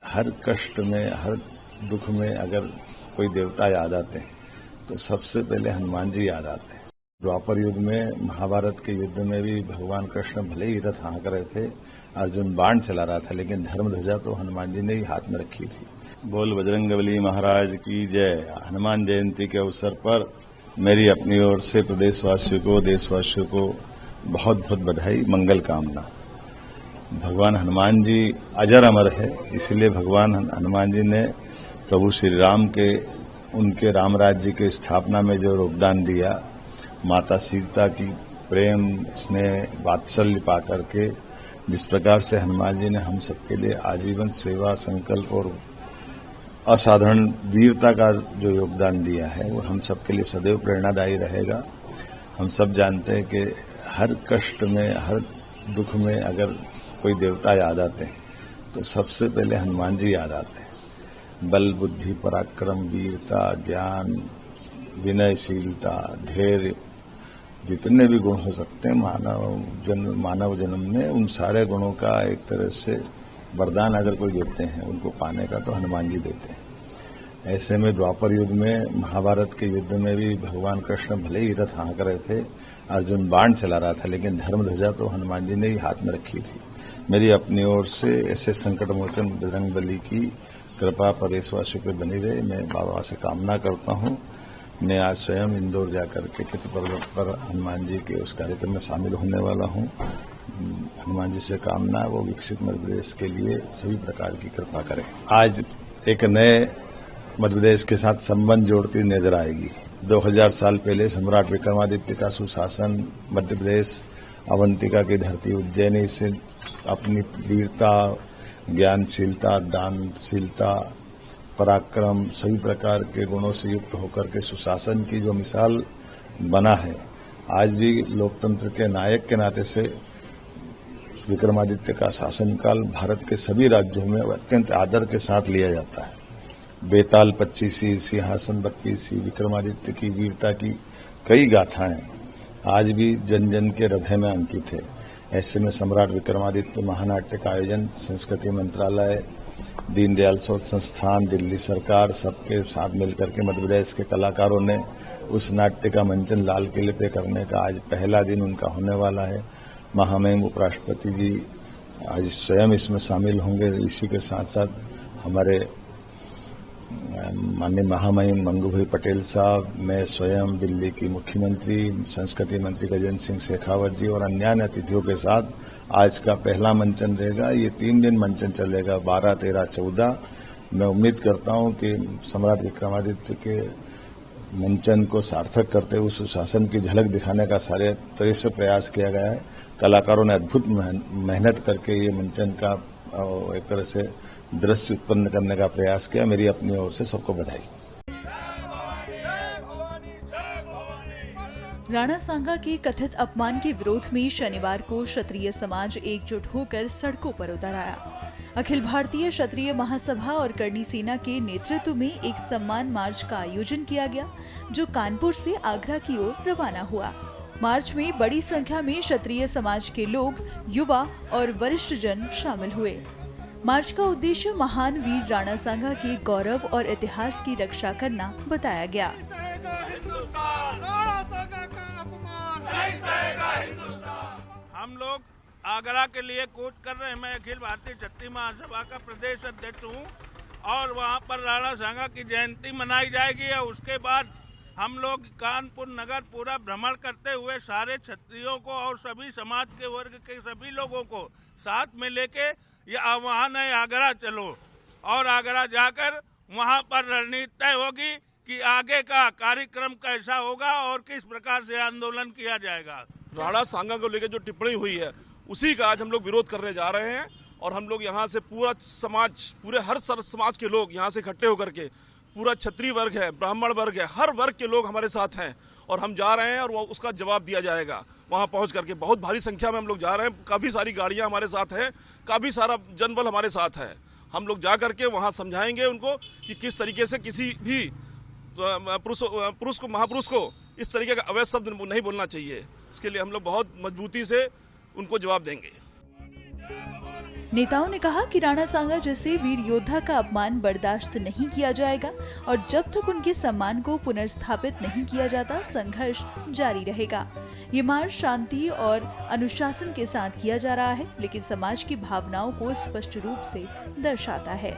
हर कष्ट में, हर दुख में अगर कोई देवता याद आते हैं तो सबसे पहले हनुमान जी याद आते हैं। द्वापर युग में महाभारत के युद्ध में भी भगवान कृष्ण भले ही रथ हाँक रहे थे, अर्जुन बाण चला रहा था, लेकिन धर्म ध्वजा तो हनुमान जी ने ही हाथ में रखी थी। बोल बजरंगबली महाराज की जय। हनुमान जयंती के अवसर पर मेरी अपनी ओर से प्रदेशवासियों को, देशवासियों को बहुत बहुत बधाई, मंगल कामना। भगवान हनुमान जी अजर अमर है, इसलिए भगवान हनुमान जी ने प्रभु श्री राम के, उनके राम राज्य की स्थापना में जो योगदान दिया, माता सीता की प्रेम, स्नेह, वात्सल्य पा करके जिस प्रकार से हनुमान जी ने हम सबके लिए आजीवन सेवा, संकल्प और असाधारण वीरता का जो योगदान दिया है, वो हम सबके लिए सदैव प्रेरणादायी रहेगा। हम सब जानते हैं कि हर कष्ट में, हर दुख में अगर कोई देवता याद आते हैं तो सबसे पहले हनुमान जी याद आते हैं। बल, बुद्धि, पराक्रम, वीरता, ज्ञान, विनयशीलता, धैर्य, जितने भी गुण हो सकते हैं मानव जन्म में, उन सारे गुणों का एक तरह से वरदान अगर कोई देते हैं उनको पाने का, तो हनुमान जी देते हैं। ऐसे में द्वापर युग में महाभारत के युद्ध में भी भगवान कृष्ण भले ही रथ हाँक रहे थे, अर्जुन बाण चला रहा था, लेकिन धर्म ध्वजा तो हनुमान जी ने ही हाथ में रखी थी। मेरी अपनी ओर से ऐसे संकट मोचन बजरंगबली की कृपा प्रदेशवासियों पर बनी रहे, मैं बाबा से कामना करता हूँ। मैं आज स्वयं इंदौर जाकर के कित पर्वत पर हनुमान जी के उस कार्यक्रम में शामिल होने वाला हूँ। हनुमान जी से कामना वो विकसित मध्य प्रदेश के लिए सभी प्रकार की कृपा करें। आज एक नए मध्य प्रदेश के साथ संबंध जोड़ती नजर आएगी। 2000 साल पहले सम्राट विक्रमादित्य का सुशासन मध्य प्रदेश, अवंतिका की धरती उज्जैनी से अपनी वीरता, ज्ञानशीलता, दानशीलता, पराक्रम, सभी प्रकार के गुणों से युक्त होकर के सुशासन की जो मिसाल बना है, आज भी लोकतंत्र के नायक के नाते से विक्रमादित्य का शासनकाल भारत के सभी राज्यों में अत्यंत आदर के साथ लिया जाता है। बेताल 25वीं, सिंहासन 32वीं, विक्रमादित्य की वीरता की कई गाथाएं आज भी जन जन के हृदय में अंकित है। ऐसे में सम्राट विक्रमादित्य महानाट्य का आयोजन संस्कृति मंत्रालय, दीनदयाल शोध संस्थान, दिल्ली सरकार, सबके साथ मिलकर के मध्य प्रदेश के कलाकारों ने उस नाट्य का मंचन लाल किले पे करने का आज पहला दिन उनका होने वाला है। महामहिम उपराष्ट्रपति जी आज स्वयं इसमें शामिल होंगे। इसी के साथ साथ हमारे माननीय महामहिम मंगूभाई पटेल साहब, मैं स्वयं, दिल्ली की मुख्यमंत्री, संस्कृति मंत्री गजेंद्र सिंह शेखावत जी और अन्य अतिथियों के साथ आज का पहला मंचन रहेगा। ये 3 दिन मंचन चलेगा, 12, 13, 14। मैं उम्मीद करता हूं कि सम्राट विक्रमादित्य के मंचन को सार्थक करते हुए सुशासन की झलक दिखाने का सारे तरह से प्रयास किया गया है। कलाकारों ने अद्भुत मेहनत करके ये मंचन का एक तरह से दृश्य उत्पन्न करने का प्रयास किया। मेरी अपनी ओर से सबको बधाई। राणा सांगा के कथित अपमान के विरोध में शनिवार को क्षत्रिय समाज एकजुट होकर सड़कों पर उतर आया। अखिल भारतीय क्षत्रिय महासभा और करणी सेना के नेतृत्व में एक सम्मान मार्च का आयोजन किया गया, जो कानपुर से आगरा की ओर रवाना हुआ। मार्च में बड़ी संख्या में क्षत्रिय समाज के लोग, युवा और वरिष्ठ जन शामिल हुए। मार्च का उद्देश्य महान वीर राणा सांगा के गौरव और इतिहास की रक्षा करना बताया गया। हम लोग आगरा के लिए कूच कर रहे हैं। मैं अखिल भारतीय क्षत्रिय महासभा का प्रदेश अध्यक्ष हूँ और वहाँ पर राणा सांगा की जयंती मनाई जाएगी और उसके बाद हम लोग कानपुर नगर पूरा भ्रमण करते हुए सारे क्षत्रियों को और सभी समाज के वर्ग के सभी लोगों को साथ में लेके या वहाँ नहीं आगरा चलो और आगरा जाकर वहाँ पर रणनीति तय होगी कि आगे का कार्यक्रम कैसा होगा और किस प्रकार से आंदोलन किया जाएगा। राणा सांगा को लेकर जो टिप्पणी हुई है उसी का आज हम लोग विरोध करने जा रहे हैं और हम लोग यहाँ से पूरा समाज, पूरे हर समाज के लोग यहाँ से इकट्ठे होकर के, पूरा क्षत्रिय वर्ग है, ब्राह्मण वर्ग है, हर वर्ग के लोग हमारे साथ हैं और हम जा रहे हैं और उसका जवाब दिया जाएगा। वहाँ पहुँच करके बहुत भारी संख्या में हम लोग जा रहे हैं, काफ़ी सारी गाड़ियाँ हमारे साथ हैं, काफ़ी सारा जनबल हमारे साथ है। हम लोग जा करके वहाँ समझाएंगे उनको कि किस तरीके से किसी भी महापुरुष को इस तरीके का अवैध शब्द नहीं बोलना चाहिए। इसके लिए हम लोग बहुत मजबूती से उनको जवाब देंगे। नेताओं ने कहा कि राणा सांगा जैसे वीर योद्धा का अपमान बर्दाश्त नहीं किया जाएगा और जब तक उनके सम्मान को पुनर्स्थापित नहीं किया जाता संघर्ष जारी रहेगा। ये मार्च शांति और अनुशासन के साथ किया जा रहा है, लेकिन समाज की भावनाओं को स्पष्ट रूप से दर्शाता है।